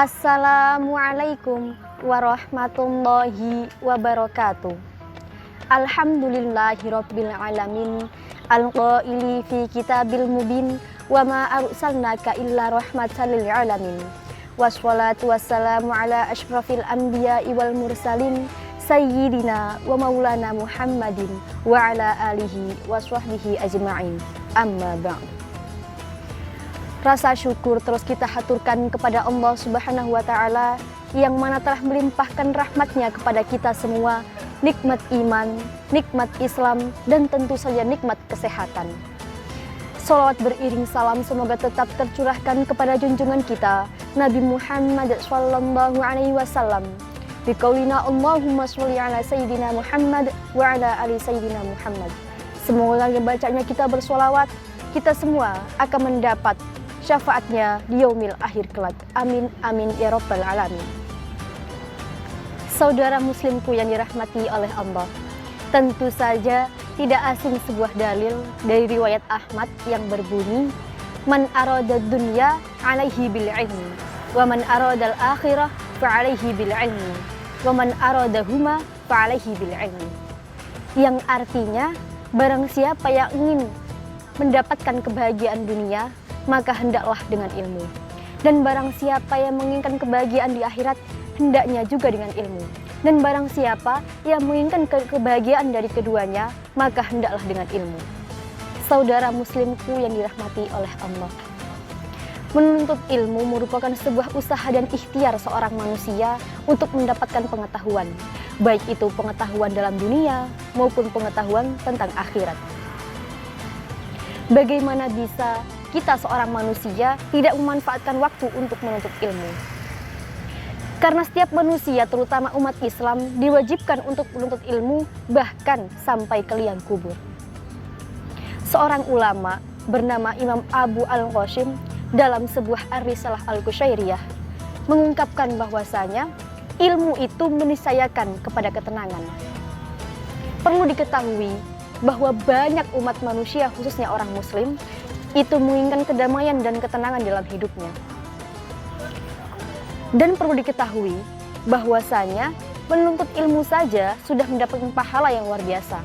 Assalamualaikum warahmatullahi wabarakatuh. Alhamdulillahirabbil alamin, al-qaili fi kitabil mubin, wa ma arsalnaka illa rahmatan lil alamin. Wassalatu wassalamu ala asyrafil anbiya'i wal mursalin, sayyidina wa maulana Muhammadin wa ala alihi wa sahbihi ajma'in. Amma ba'd. Rasa syukur terus kita haturkan kepada Allah Subhanahu wa Ta'ala yang mana telah melimpahkan rahmatnya kepada kita semua, nikmat iman, nikmat Islam, dan tentu saja nikmat kesehatan. Salawat beriring salam semoga tetap tercurahkan kepada junjungan kita Nabi Muhammad sallallahu alaihi wasallam. Biqaulina Allahumma sholli ala sayyidina Muhammad wa ala ali sayyidina Muhammad. Semoga dengan bacanya kita bersolawat, kita semua akan mendapat syafaatnya di yaumil akhir kelak. Amin amin ya rabbal alamin. Saudara muslimku yang dirahmati oleh Allah, tentu saja tidak asing sebuah dalil dari riwayat Ahmad yang berbunyi, man arada dunya alaihi bil ilmi wa man arada al akhirah fa alaihi bil ilmi wa man aradahuma fa alaihi bil ilmi. Yang artinya, barang siapa yang ingin mendapatkan kebahagiaan dunia, maka hendaklah dengan ilmu. Dan barang siapa yang menginginkan kebahagiaan di akhirat, hendaknya juga dengan ilmu. Dan barang siapa yang menginginkan kebahagiaan dari keduanya, maka hendaklah dengan ilmu. Saudara muslimku yang dirahmati oleh Allah, menuntut ilmu merupakan sebuah usaha dan ikhtiar seorang manusia untuk mendapatkan pengetahuan, baik itu pengetahuan dalam dunia maupun pengetahuan tentang akhirat. Bagaimana bisa kita seorang manusia tidak memanfaatkan waktu untuk menuntut ilmu? Karena setiap manusia, terutama umat Islam, diwajibkan untuk menuntut ilmu bahkan sampai ke liang kubur. Seorang ulama bernama Imam Abu Al-Qasim dalam sebuah Ar-Risalah Al-Qushairiyah mengungkapkan bahwasanya ilmu itu meniscayakan kepada ketenangan. Perlu diketahui bahwa banyak umat manusia, khususnya orang muslim, itu menginginkan kedamaian dan ketenangan dalam hidupnya. Dan perlu diketahui bahwasanya menuntut ilmu saja sudah mendapatkan pahala yang luar biasa.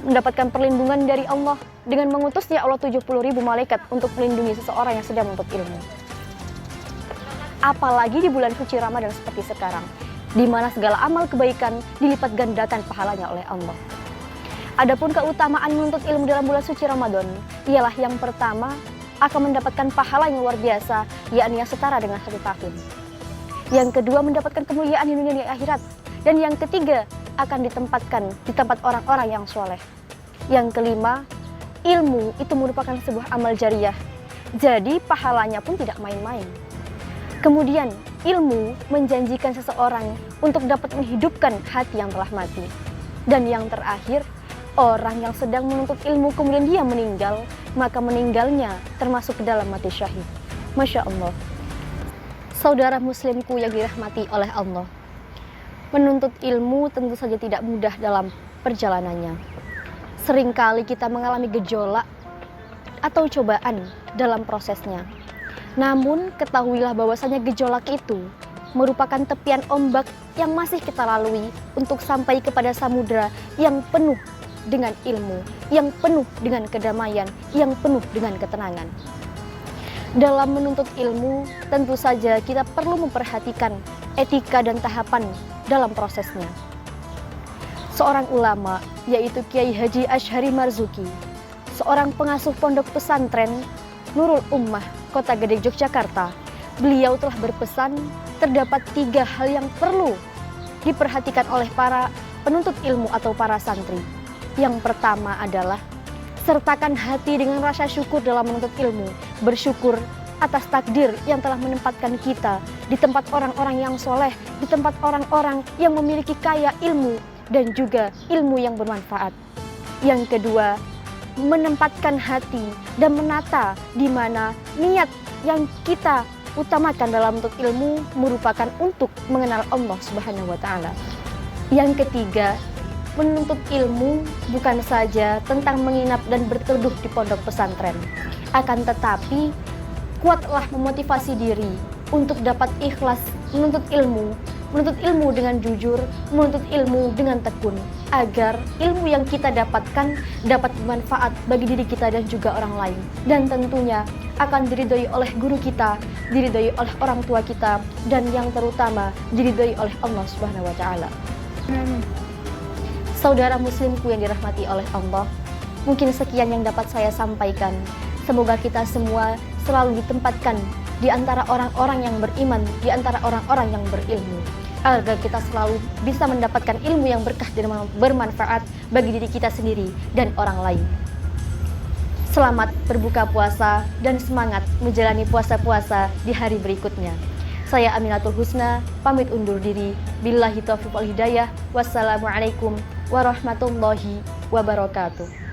Mendapatkan perlindungan dari Allah dengan mengutusnya Allah 70.000 malaikat untuk melindungi seseorang yang sedang menuntut ilmu. Apalagi di bulan suci Ramadan seperti sekarang, di mana segala amal kebaikan dilipat gandakan pahalanya oleh Allah. Adapun keutamaan menuntut ilmu dalam bulan suci Ramadan ialah yang pertama akan mendapatkan pahala yang luar biasa, yakni yang setara dengan 1 tahun. Yang kedua, mendapatkan kemuliaan di dunia dan di akhirat. Dan yang ketiga, akan ditempatkan di tempat orang-orang yang soleh. Yang kelima, ilmu itu merupakan sebuah amal jariyah. Jadi pahalanya pun tidak main-main. Kemudian, ilmu menjanjikan seseorang untuk dapat menghidupkan hati yang telah mati. Dan yang terakhir, orang yang sedang menuntut ilmu kemudian dia meninggal, maka meninggalnya termasuk ke dalam mati syahid. Masya Allah. Saudara muslimku yang dirahmati oleh Allah, menuntut ilmu tentu saja tidak mudah dalam perjalanannya. Seringkali kita mengalami gejolak atau cobaan dalam prosesnya. Namun ketahuilah bahwasanya gejolak itu merupakan tepian ombak yang masih kita lalui untuk sampai kepada samudra yang penuh dengan ilmu, yang penuh dengan kedamaian, yang penuh dengan ketenangan. Dalam menuntut ilmu, tentu saja kita perlu memperhatikan etika dan tahapan dalam prosesnya. Seorang ulama, yaitu Kiai Haji Asy'ari Marzuki, seorang pengasuh pondok pesantren Nurul Ummah, Kota Gede, Yogyakarta, beliau telah berpesan terdapat 3 hal yang perlu diperhatikan oleh para penuntut ilmu atau para santri. Yang pertama adalah sertakan hati dengan rasa syukur dalam menuntut ilmu. Bersyukur atas takdir yang telah menempatkan kita di tempat orang-orang yang soleh, di tempat orang-orang yang memiliki kaya ilmu dan juga ilmu yang bermanfaat. Yang kedua, menempatkan hati dan menata di mana niat yang kita utamakan dalam menuntut ilmu merupakan untuk mengenal Allah Subhanahu wa Ta'ala. Yang ketiga, menuntut ilmu bukan saja tentang menginap dan berteduh di pondok pesantren, akan tetapi kuatlah memotivasi diri untuk dapat ikhlas menuntut ilmu dengan jujur, menuntut ilmu dengan tekun, agar ilmu yang kita dapatkan dapat bermanfaat bagi diri kita dan juga orang lain, dan tentunya akan diridhoi oleh guru kita, diridhoi oleh orang tua kita, dan yang terutama diridhoi oleh Allah Subhanahu wa taala. Saudara muslimku yang dirahmati oleh Allah, mungkin sekian yang dapat saya sampaikan. Semoga kita semua selalu ditempatkan di antara orang-orang yang beriman, di antara orang-orang yang berilmu, agar kita selalu bisa mendapatkan ilmu yang berkah dan bermanfaat bagi diri kita sendiri dan orang lain. Selamat berbuka puasa dan semangat menjalani puasa-puasa di hari berikutnya. Saya Aminatul Husna, pamit undur diri. Billahi taufiq wal hidayah. Wassalamualaikum warahmatullahi wabarakatuh.